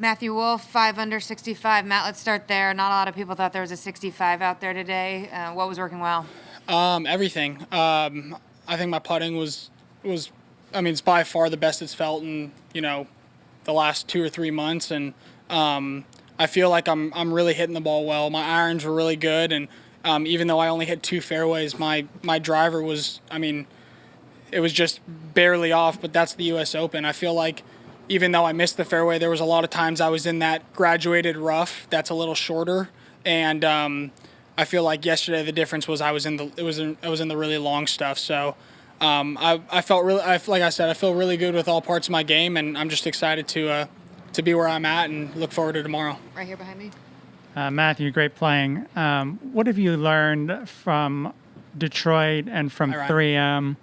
Matthew Wolff, 5 under 65. Matt, let's start there. Not a lot of people thought there was a 65 out there today. What was working well? Everything. I think my putting was, it's by far the best it's felt in, the last 2 or 3 months. And I feel like I'm really hitting the ball well. My irons were really good. And even though I only hit 2 fairways, my driver was, it was just barely off, but that's the U.S. Open. I feel like even though I missed the fairway, there was a lot of times I was in that graduated rough that's a little shorter. And I feel like yesterday the difference was I was in the really long stuff. So I felt really, like I said, I feel really good with all parts of my game, and I'm just excited to be where I'm at and look forward to tomorrow. Right here behind me. Matthew, great playing. What have you learned from Detroit and from 3M?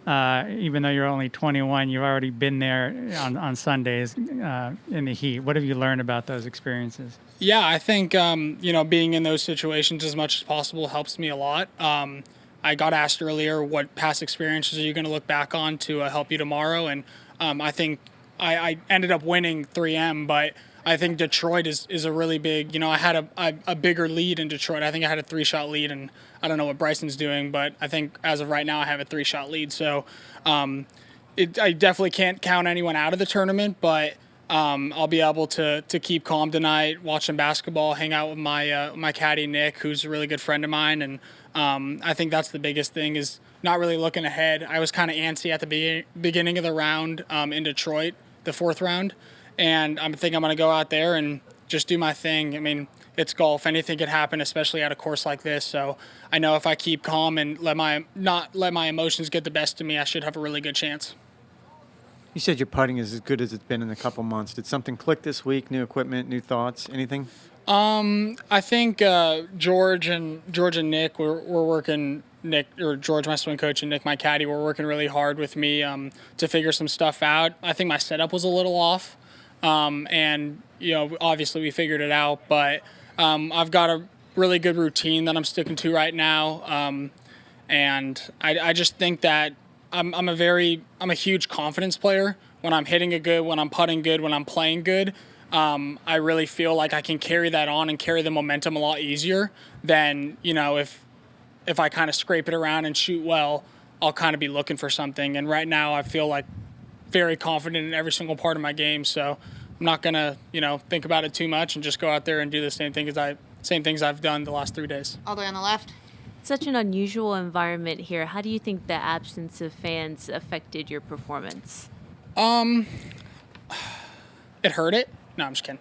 Even though you're only 21, you've already been there on Sundays in the heat. What have you learned about those experiences? Yeah, I think, being in those situations as much as possible helps me a lot. I got asked earlier, what past experiences are you going to look back on to help you tomorrow? And I think I ended up winning 3M, but I think Detroit is a really big, I had a bigger lead in Detroit. I think I had a 3-shot lead, and I don't know what Bryson's doing, but I think as of right now I have a 3-shot lead. So I definitely can't count anyone out of the tournament, but I'll be able to keep calm tonight, watch some basketball, hang out with my caddy Nick, who's a really good friend of mine, and I think that's the biggest thing is not really looking ahead. I was kind of antsy at the beginning of the round in Detroit, the 4th round. And I think I'm going to go out there and just do my thing. It's golf. Anything can happen, especially at a course like this. So I know if I keep calm and not let my emotions get the best of me, I should have a really good chance. You said your putting is as good as it's been in a couple months. Did something click this week? New equipment, new thoughts, anything? I think George and Nick we're working. George, my swing coach, and Nick, my caddy, were working really hard with me to figure some stuff out. I think my setup was a little off. And obviously we figured it out, but I've got a really good routine that I'm sticking to right now. And I just think that I'm a huge confidence player. When I'm hitting it good, when I'm putting good, when I'm playing good, I really feel like I can carry that on and carry the momentum a lot easier than, if I kind of scrape it around and shoot well, I'll kind of be looking for something. And right now I feel like very confident in every single part of my game, so I'm not gonna, think about it too much and just go out there and do the same things I've done the last 3 days. All the way on the left. Such an unusual environment here. How do you think the absence of fans affected your performance? It hurt it. No, I'm just kidding.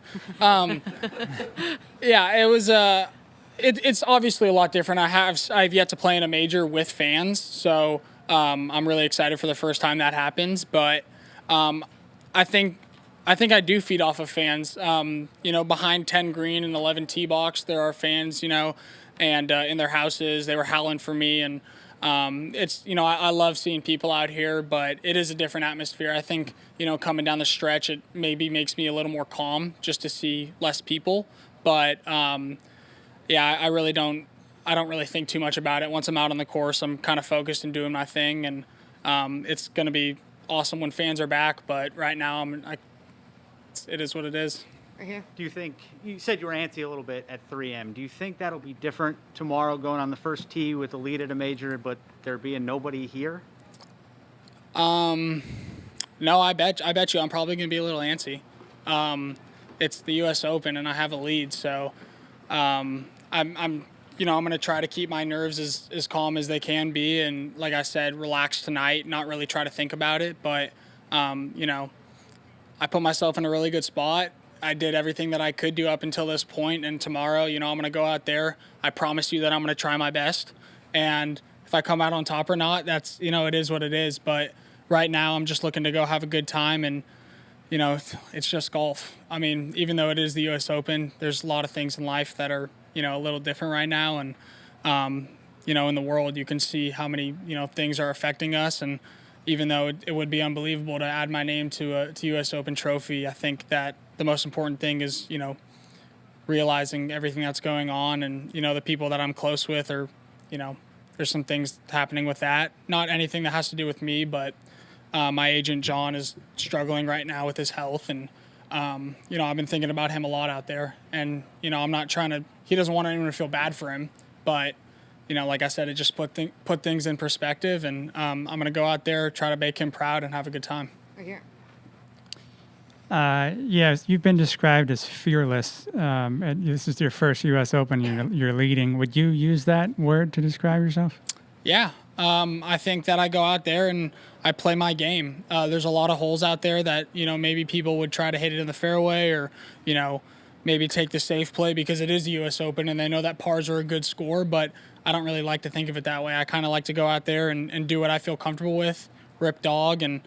Yeah, it was. It's obviously a lot different. I've yet to play in a major with fans, so I'm really excited for the first time that happens, but. I think I do feed off of fans. Behind 10 green and 11 tee box, there are fans, and in their houses, they were howling for me. And it's, I love seeing people out here, but it is a different atmosphere. I think, coming down the stretch, it maybe makes me a little more calm just to see less people. But yeah, I don't really think too much about it. Once I'm out on the course, I'm kind of focused and doing my thing, and it's going to be awesome when fans are back, but right now it is what it is. Right here. Do you think, you said you were antsy a little bit at 3M. Do you think that'll be different tomorrow going on the first tee with the lead at a major, but there being nobody here? No, I bet you I'm probably going to be a little antsy. It's the U.S. Open and I have a lead, so I'm going to try to keep my nerves as calm as they can be. And like I said, relax tonight, not really try to think about it. But, I put myself in a really good spot. I did everything that I could do up until this point. And tomorrow, I'm going to go out there. I promise you that I'm going to try my best. And if I come out on top or not, that's, it is what it is. But right now I'm just looking to go have a good time. And, it's just golf. Even though it is the U.S. Open, there's a lot of things in life that are, a little different right now. And, in the world, you can see how many, things are affecting us. And even though it would be unbelievable to add my name to a U.S. Open trophy, I think that the most important thing is, realizing everything that's going on. And, the people that I'm close with are, there's some things happening with that. Not anything that has to do with me, but my agent, John, is struggling right now with his health. And you know, I've been thinking about him a lot out there, and you know, I'm not trying to. He doesn't want anyone to feel bad for him, but you know, like I said, it just put things in perspective, and I'm gonna go out there, try to make him proud, and have a good time. Right here. Yes, you've been described as fearless. And this is your first U.S. Open. You're leading. Would you use that word to describe yourself? Yeah, I think that I go out there and I play my game. There's a lot of holes out there that, you know, maybe people would try to hit it in the fairway, or, you know, maybe take the safe play because it is the U.S. Open and they know that pars are a good score, but I don't really like to think of it that way. I kind of like to go out there and do what I feel comfortable with, rip dog, and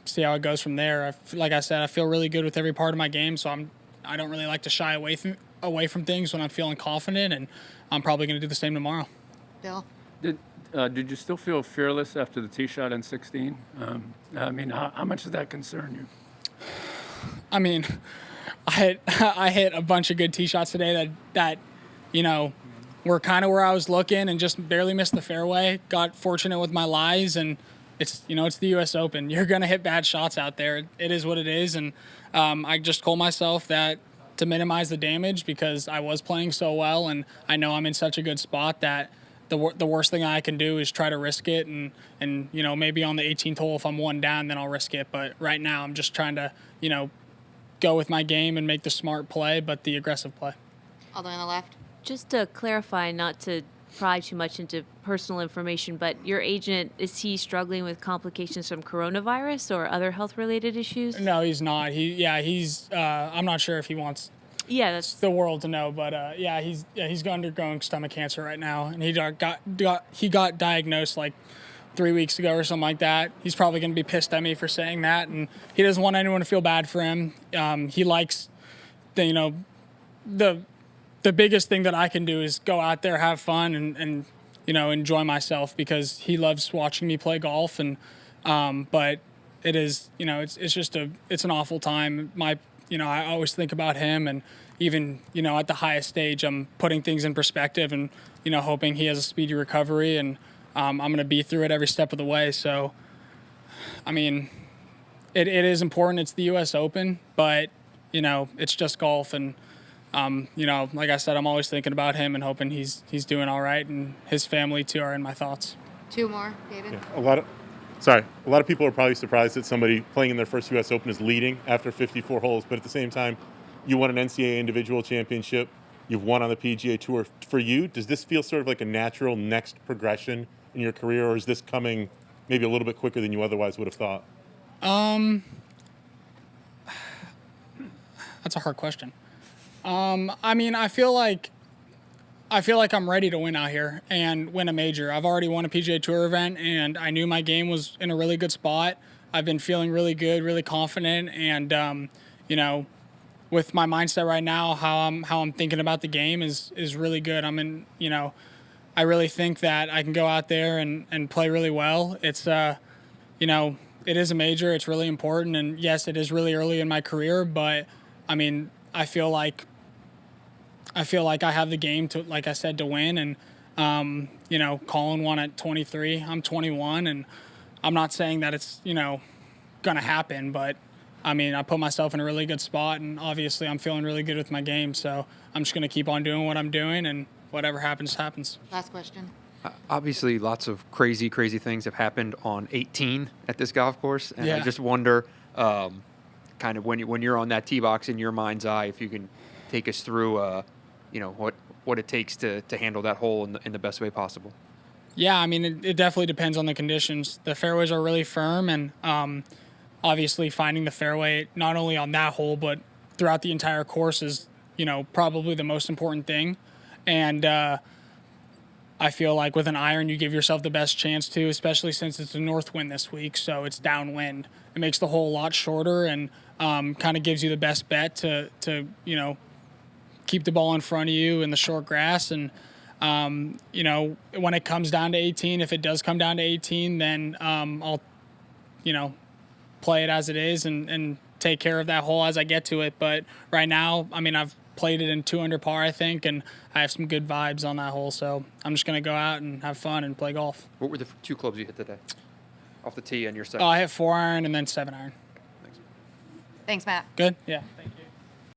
see how it goes from there. Like I said, I feel really good with every part of my game, so I don't really like to shy away from things when I'm feeling confident, and I'm probably going to do the same tomorrow. Bill? Did you still feel fearless after the tee shot in 16? I mean, how much does that concern you? I mean, I hit a bunch of good tee shots today that you know, were kind of where I was looking and just barely missed the fairway. Got fortunate with my lies, and it's the U.S. Open. You're gonna hit bad shots out there. It is what it is, and I just told myself that to minimize the damage because I was playing so well, and I know I'm in such a good spot that the worst thing I can do is try to risk it, and you know, maybe on the 18th hole if I'm one down, then I'll risk it. But right now I'm just trying to, you know, go with my game and make the smart play, but the aggressive play. All the way on the left. Just to clarify, not to pry too much into personal information, but your agent, is he struggling with complications from coronavirus or other health-related issues? No, he's not. He's. I'm not sure if he wants Yeah, that's the world to know, but he's undergoing stomach cancer right now, and he got diagnosed like 3 weeks ago or something like that. He's probably going to be pissed at me for saying that, and he doesn't want anyone to feel bad for him. He likes the biggest thing that I can do is go out there, have fun, and you know, enjoy myself because he loves watching me play golf. And but it is, you know, it's just it's an awful time. I always think about him, and even, you know, at the highest stage, I'm putting things in perspective and, you know, hoping he has a speedy recovery, and I'm going to be through it every step of the way. So, I mean, it is important. It's the U.S. Open, but, you know, it's just golf. And, you know, like I said, I'm always thinking about him and hoping he's doing all right, and his family, too, are in my thoughts. Two more, David. Yeah, a lot of people are probably surprised that somebody playing in their first U.S. Open is leading after 54 holes, but at the same time, you won an NCAA individual championship. You've won on the PGA Tour. For you, does this feel sort of like a natural next progression in your career, or is this coming maybe a little bit quicker than you otherwise would have thought? That's a hard question. I mean, I feel like I'm ready to win out here and win a major. I've already won a PGA Tour event, and I knew my game was in a really good spot. I've been feeling really good, really confident, and you know, with my mindset right now, how I'm thinking about the game is really good. You know, I really think that I can go out there and play really well. It's you know, it is a major. It's really important, and yes, it is really early in my career, but I mean, I feel like I have the game to, like I said, to win. And, you know, Colin won at 23. I'm 21, and I'm not saying that it's, you know, going to happen, but, I mean, I put myself in a really good spot, and obviously I'm feeling really good with my game. So I'm just going to keep on doing what I'm doing, and whatever happens, happens. Last question. Obviously, lots of crazy things have happened on 18 at this golf course. And I just wonder, kind of when you're on that tee box in your mind's eye, if you can take us through you know, what it takes to handle that hole in the best way possible. Yeah, I mean, it definitely depends on the conditions. The fairways are really firm, and obviously finding the fairway not only on that hole but throughout the entire course is, you know, probably the most important thing. And I feel like with an iron, you give yourself the best chance to, especially since it's a north wind this week, so it's downwind. It makes the hole a lot shorter, and kind of gives you the best bet to you know, keep the ball in front of you in the short grass. And, you know, when it comes down to 18, if it does come down to 18, then I'll, you know, play it as it is and take care of that hole as I get to it. But right now, I mean, I've played it in 2 under par, I think, and I have some good vibes on that hole. So I'm just going to go out and have fun and play golf. What were the 2 clubs you hit today? Off the tee and your set? I hit 4 iron and then 7 iron. Thanks. Thanks, Matt. Good. Yeah.